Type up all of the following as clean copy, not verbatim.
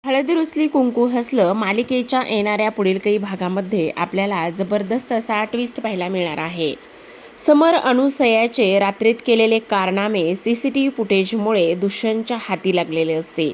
हळद रुसली कुंकू हसलं मालिकेच्या येणाऱ्या पुढील काही भागामध्ये आपल्याला जबरदस्त असा ट्विस्ट पाहायला मिळणार आहे. समर अनुसयाचे रात्रीत केलेले कारनामे सीसीटीव्ही फुटेजमुळे दुष्यंतच्या हाती लागलेले असते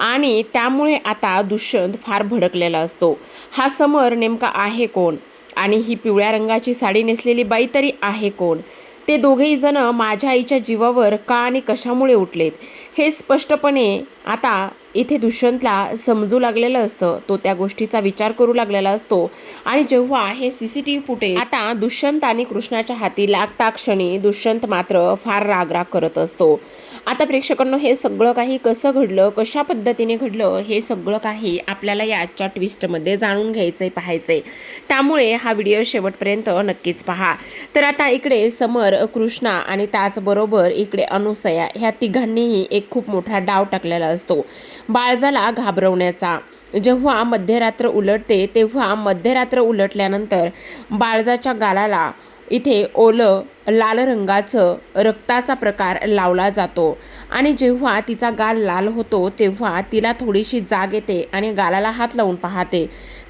आणि त्यामुळे आता दुष्यंत फार भडकलेला असतो. हा समर नेमका आहे कोण आणि ही पिवळ्या रंगाची साडी नेसलेली बाई तरी आहे कोण? ते दोघेही जण माझ्या आईच्या जीवावर का आणि कशामुळे उठलेत हे स्पष्टपणे आता इथे दुष्यंतला समजू लागलेलं असतं. तो त्या गोष्टीचा विचार करू लागलेला असतो आणि जेव्हा हे सीसीटीव्ही फुटेज आता दुष्यंत आणि कृष्णाच्या हाती लागता क्षणी दुष्यंत मात्र फार रागराग करत असतो. आता प्रेक्षकांनो, हे सगळं काही कसं घडलं, कशा पद्धतीने घडलं, हे सगळं काही आपल्याला या आजच्या ट्विस्टमध्ये जाणून घ्यायचंय, पाहायचंय. त्यामुळे हा व्हिडिओ शेवटपर्यंत नक्कीच पहा. तर आता इकडे समर, कृष्णा आणि त्याचबरोबर इकडे अनुसया ह्या तिघांनीही एक खूप मोठा डाव टाकलेला असतो बाळजाला घाबरवण्याचा. जेव्हा मध्यरात्र उलटते तेव्हा मध्यरात्र उलटल्यानंतर बाळजाच्या गालाला इथे ओलं लाल रंगाचं रक्ताचा प्रकार लावला जातो आणि जेव्हा तिचा गाल लाल होतो तेव्हा तिला थोडीशी जाग येते आणि गालाला हात लावून पाहते.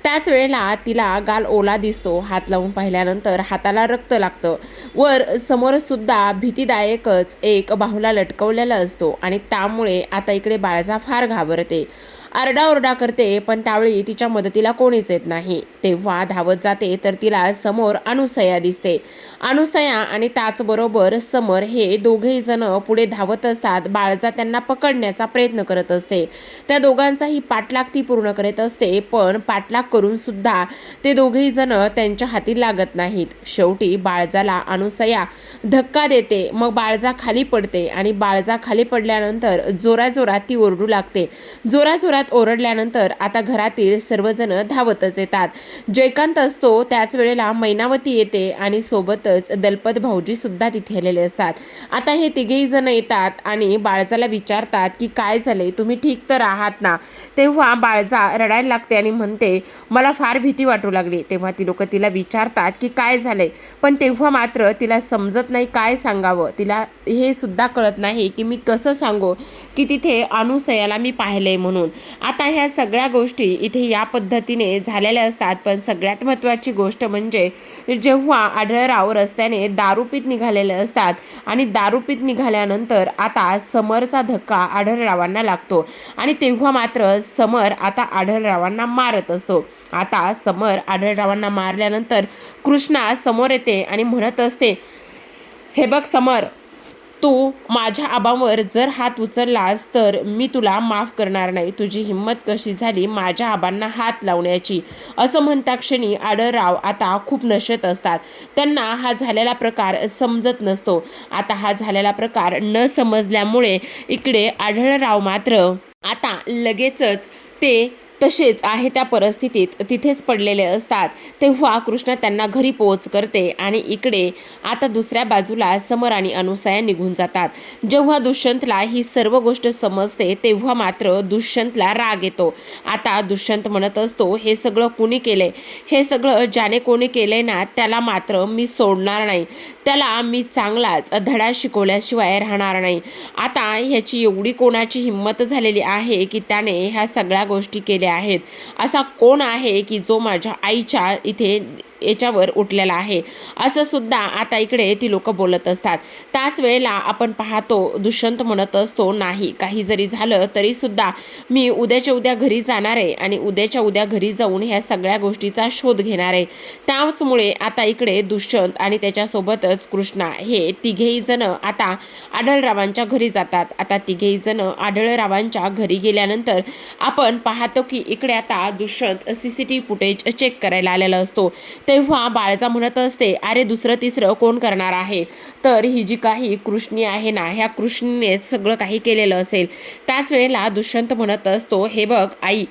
त्याच वेळेला तिला गाल ओला दिसतो. हात लावून पाहिल्यानंतर हाताला रक्त लागतं. वर समोरसुद्धा भीतीदायकच एक बाहुला लटकवलेला असतो आणि त्यामुळे आता इकडे बाळजा फार घाबरते, आरडाओरडा करते. पण त्यावेळी तिच्या मदतीला कोणीच येत नाही. तेव्हा धावत जाते तर तिला समोर अनुसया दिसते. अनुसया आणि त्याचबरोबर समर हे दोघेही जण पुढे धावत असतात. बाळजा त्यांना पकडण्याचा प्रयत्न करत असते. त्या दोघांचाही पाठलाग ती पूर्ण करत असते, पण पाठलाग करून सुद्धा ते दोघेही जण त्यांच्या हाती लागत नाहीत. शेवटी बाळजाला अनुसया धक्का देते. मग बाळजा खाली पडते आणि बाळजा खाली पडल्यानंतर जोराजोरात ती ओरडू लागते. जोराजोरात ओरडल्यानंतर आता घरातील सर्वजण धावतच येतात. जयकांत असतो, त्याच वेळेला मैनावती येते आणि सोबतच दलपत भाऊजी सुद्धा तिथे आलेले असतात. आता हे तिघेही जण येतात आणि बाळजाला विचारतात की काय झाले, तुम्ही ठीक तर आहात ना? तेव्हा बाळजा रडायला लागते आणि म्हणते मला फार भीती वाटू लागली. तेव्हा ती लोक तिला विचारतात की काय झाले, पण तेव्हा मात्र तिला समजत नाही काय सांगावं. तिला हे सुद्धा कळत नाही की मी कसं सांगू की तिथे अनुसयाला मी पाहिलंय म्हणून. आता ह्या सगळ्या गोष्टी इथे या पद्धतीने झालेल्या असतात. पण सगळ्यात महत्त्वाची गोष्ट म्हणजे जेव्हा आढळराव रस्त्याने दारू पीत निघालेले असतात आणि दारू पीत निघाल्यानंतर आता समरचा धक्का आढळरावांना लागतो आणि तेव्हा मात्र समर आता आढळरावांना मारत असतो. आता समर आढळरावांना मारल्यानंतर कृष्णा समोर येते आणि म्हणत असते, हे बघ समर, तू माझ्या आबांवर जर हात उचललास तर मी तुला माफ करणार नाही. तुझी हिंमत कशी झाली माझ्या आबांना हात लावण्याची? असं म्हणता क्षणी आढळराव आता खूप नशेत असतात. त्यांना हा झालेला प्रकार समजत नसतो. आता हा झालेला प्रकार न समजल्यामुळे इकडे आढळराव मात्र आता लगेचच ते तसेच आहे त्या परिस्थितीत तिथेच पडलेले असतात. तेव्हा कृष्ण त्यांना घरी पोहोच करते आणि इकडे आता दुसऱ्या बाजूला समर आणि अनुसया निघून जातात. जेव्हा दुष्यंतला ही सर्व गोष्ट समजते तेव्हा मात्र दुष्यंतला राग येतो. आता दुष्यंत म्हणत असतो, हे सगळं कुणी केले, हे सगळं ज्याने कोणी केले ना त्याला मात्र मी सोडणार नाही. त्याला मी चांगलाच धडा शिकवल्याशिवाय राहणार नाही. आता ह्याची एवढी कोणाची हिंमत झालेली आहे की त्याने ह्या सगळ्या गोष्टी केल्या आहेत? असा कोण आहे की जो माझ्या आईच्या इथे याच्यावर उठलेला आहे? असं सुद्धा आता इकडे ती लोक बोलत असतात. त्याच वेळेला आपण पाहतो दुष्यंत म्हणत असतो, नाही काही जरी झालं तरी सुद्धा मी उद्याच्या उद्या घरी जाणार आहे आणि उद्याच्या उद्या घरी जाऊन ह्या सगळ्या गोष्टीचा शोध घेणार आहे. त्याचमुळे आता इकडे दुष्यंत आणि त्याच्यासोबतच कृष्णा हे तिघेही जण आता आढळरावांच्या घरी जातात. आता तिघेही जण आढळरावांच्या घरी गेल्यानंतर आपण पाहतो की इकडे आता दुष्यंत सीसीटीव्ही फुटेज चेक करायला आलेला असतो. तेव्हा बाळजा म्हणत असते, अरे दुसरं तिसरं कोण करणार आहे? तर ही जी काही कृष्णी आहे ना, ह्या कृष्णीने सगळं काही केलेलं असेल. त्याच वेळेला दुष्यंत म्हणत असतो, हे बघ आई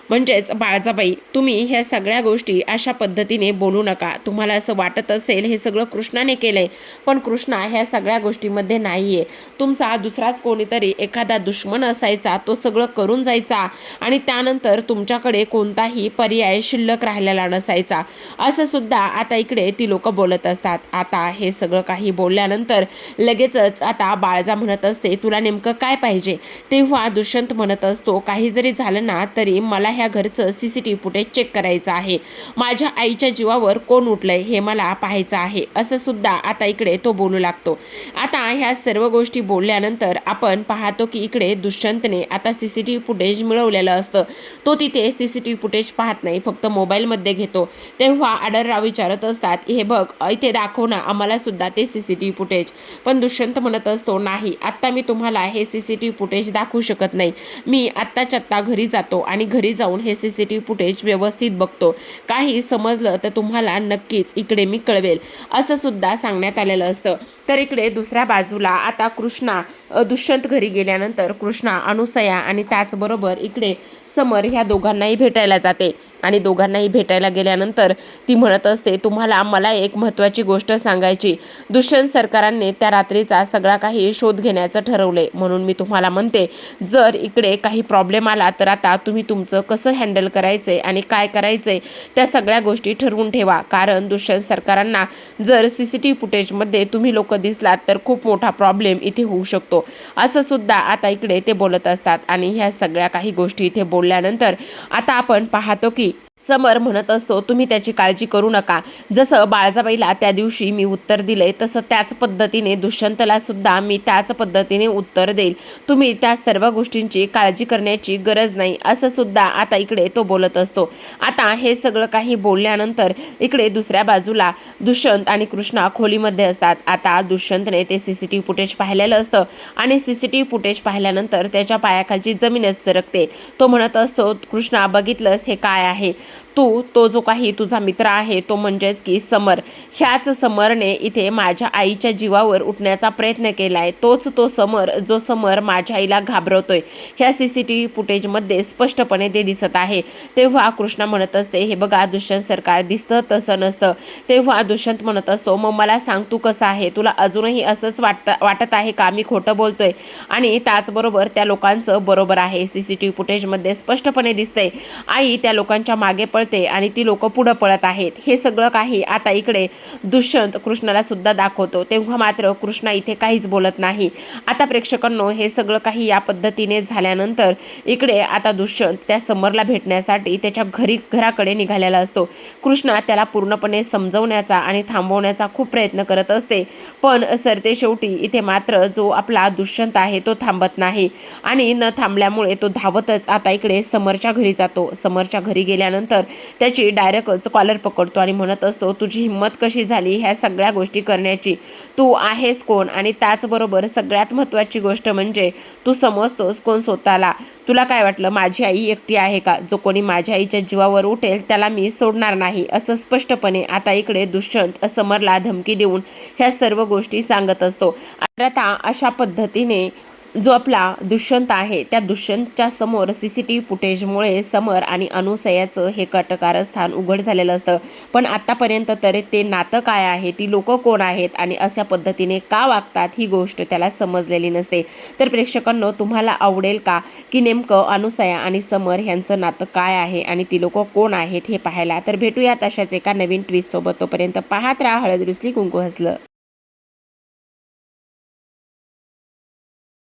म्हणजेच बाळजाबाई, तुम्ही ह्या सगळ्या गोष्टी अशा पद्धतीने बोलू नका. तुम्हाला असं वाटत असेल हे सगळं कृष्णाने केलंय, पण कृष्णा ह्या सगळ्या गोष्टीमध्ये नाहीये. तुमचा दुसराच कोणीतरी एखादा दुश्मन असायचा, तो सगळं करून जायचा आणि त्यानंतर तुमच्याकडे कोणताही पर्याय शिल्लक राहिलेला नसायचा. असं सुद्धा आता इकडे ती लोक बोलत असतात. आता हे सगळं काही बोलल्यानंतर लगेचच आता बाळजा म्हणत असते, तुला नेमकं काय पाहिजे? तेव्हा दुष्यंत म्हणत असतो, काही जरी झालं ना तरी मला ह्या घरचं CCTV फुटेज चेक करायचं आहे. माझ्या आईच्या जीवावर कोण उठलंय हे मला पाहायचं आहे, असं सुद्धा आता इकडे तो बोलू लागतो. आता ह्या सर्व गोष्टी बोलल्यानंतर आपण पाहतो की इकडे दुष्यंतने आता CCTV फुटेज मिळवलेलं असतं. तो तिथे CCTV फुटेज पाहत नाही, फक्त मोबाईलमध्ये घेतो. तेव्हा आढळराव विचारत असतात, हे बघ इथे दाखव ना आम्हाला सुद्धा ते CCTV फुटेज. पण दुष्यंत म्हणत असतो, नाही आत्ता मी तुम्हाला हे CCTV फुटेज दाखवू शकत नाही. मी आत्ताच्या आत्ता घरी जातो आणि घरी जाऊन हे CCTV फुटेज व्यवस्थित बघतो. काही समजलं तर तुम्हाला नक्कीच इकडे मी कळवेल, असं सुद्धा सांगण्यात आलेलं असतं. तर इकडे दुसऱ्या बाजूला आता कृष्णा दुष्यंत घरी गेल्यानंतर कृष्णा, अनुसया आणि त्याचबरोबर इकडे समर ह्या दोघांनाही भेटायला जाते. आणि दोघांनाही भेटायला गेल्यानंतर ती म्हणत असते, तुम्हाला मला एक महत्त्वाची गोष्ट सांगायची. दुष्यंत सरकारांनी त्या रात्रीचा सगळा काही शोध घेण्याचं ठरवले, म्हणून मी तुम्हाला म्हणते, जर इकडे काही प्रॉब्लेम आला तर आता तुम्ही तुमचं कसं हँडल करायचंय आणि काय करायचंय त्या सगळ्या गोष्टी ठरवून ठेवा. कारण दुष्यंत सरकारांना जर CCTV फुटेजमध्ये तुम्ही लोक दिसलात तर खूप मोठा प्रॉब्लेम इथे होऊ शकतो, असं सुद्धा आता इकडे ते बोलत असतात. आणि ह्या सगळ्या काही गोष्टी इथे बोलल्यानंतर आता आपण पाहतो की समर म्हणत असतो, तुम्ही त्याची काळजी करू नका. जसं बाळजाबाईला त्या दिवशी मी उत्तर दिलंय तसं त्याच पद्धतीने दुष्यंतला सुद्धा मी त्याच पद्धतीने उत्तर देईल. तुम्ही त्या सर्व गोष्टींची काळजी करण्याची गरज नाही, असं सुद्धा आता इकडे तो बोलत असतो. आता हे सगळं काही बोलल्यानंतर इकडे दुसऱ्या बाजूला दुष्यंत आणि कृष्णा खोलीमध्ये असतात. आता दुष्यंतने ते CCTV फुटेज पाहिलेलं असतं आणि CCTV फुटेज पाहिल्यानंतर त्याच्या पायाखालची जमीनच सरकते. तो म्हणत असतो, कृष्णा बघितलंस हे काय आहे? तो जो काही तुझा मित्र आहे तो म्हणजेच की समर, ह्याच समरने इथे माझ्या आईच्या जीवावर उठण्याचा प्रयत्न केलाय. तोच तो समर जो समर माझ्या आईला घाबरवतोय. ह्या CCTV फुटेजमध्ये स्पष्टपणे ते दिसत आहे. तेव्हा कृष्णा म्हणत असते, हे बघा दुष्यंत सरकार, दिसतं तसं नसतं. तेव्हा दुष्यंत म्हणत असतो, मग मला सांग तू कसं आहे? तुला अजूनही असंच वाटत आहे का मी खोटं बोलतोय? आणि त्याचबरोबर त्या लोकांचं बरोबर आहे. CCTV फुटेजमध्ये स्पष्टपणे दिसतंय आई त्या लोकांच्या मागे पळते आणि ती लोक पुढे पळत आहेत. हे सगळं काही आता इकडे दुष्यंत कृष्णाला सुद्धा दाखवतो. तेव्हा मात्र कृष्णा इथे काहीच बोलत नाही. आता प्रेक्षकांनो, हे सगळं काही या पद्धतीने झाल्यानंतर इकडे आता दुष्यंत त्या समरला भेटण्यासाठी त्याच्या घराकडे निघालेला असतो. कृष्णा त्याला पूर्णपणे समजवण्याचा आणि थांबवण्याचा खूप प्रयत्न करत असते, पण सरते शेवटी इथे मात्र जो आपला दुष्यंत आहे तो थांबत नाही. आणि न थांबल्यामुळे तो धावतच आता इकडे समरच्या घरी जातो. समरच्या घरी गेल्यानंतर त्याची डायरेक्टच कॉलर पकडतो आणि म्हणत असतो, तुझी हिंमत कशी झाली ह्या सगळ्या गोष्टी करण्याची? तू आहेस कोण? आणि त्याचबरोबर सगळ्यात महत्त्वाची गोष्ट म्हणजे तू समजतोस कोण स्वतःला? तुला काय वाटलं माझी आई एकटी आहे का? जो कोणी माझ्या आईच्या जीवावर उठेल त्याला मी सोडणार नाही, असं स्पष्टपणे आता इकडे दुष्यंत समरला धमकी देऊन ह्या सर्व गोष्टी सांगत असतो. आता अशा पद्धतीने जो आपला दुष्यंत आहे त्या दुष्यंतच्या समोर CCTV फुटेजमुळे समर आणि अनुसयाचं हे कारस्थान उघड झालेलं असतं. पण आतापर्यंत तरी ते नातं काय आहे, ती लोक कोण आहेत आणि अशा पद्धतीने का वागतात ही गोष्ट त्याला समजलेली नसते. तर प्रेक्षकांनो, तुम्हाला आवडेल का की नेमकं अनुसया आणि समर यांचं नातं काय आहे आणि ती लोक कोण आहेत हे पाहायला? तर भेटूयात अशाच एका नवीन ट्विस्ट सोबत. तोपर्यंत पाहत राहा हळद रुसली कुंकू हसलं.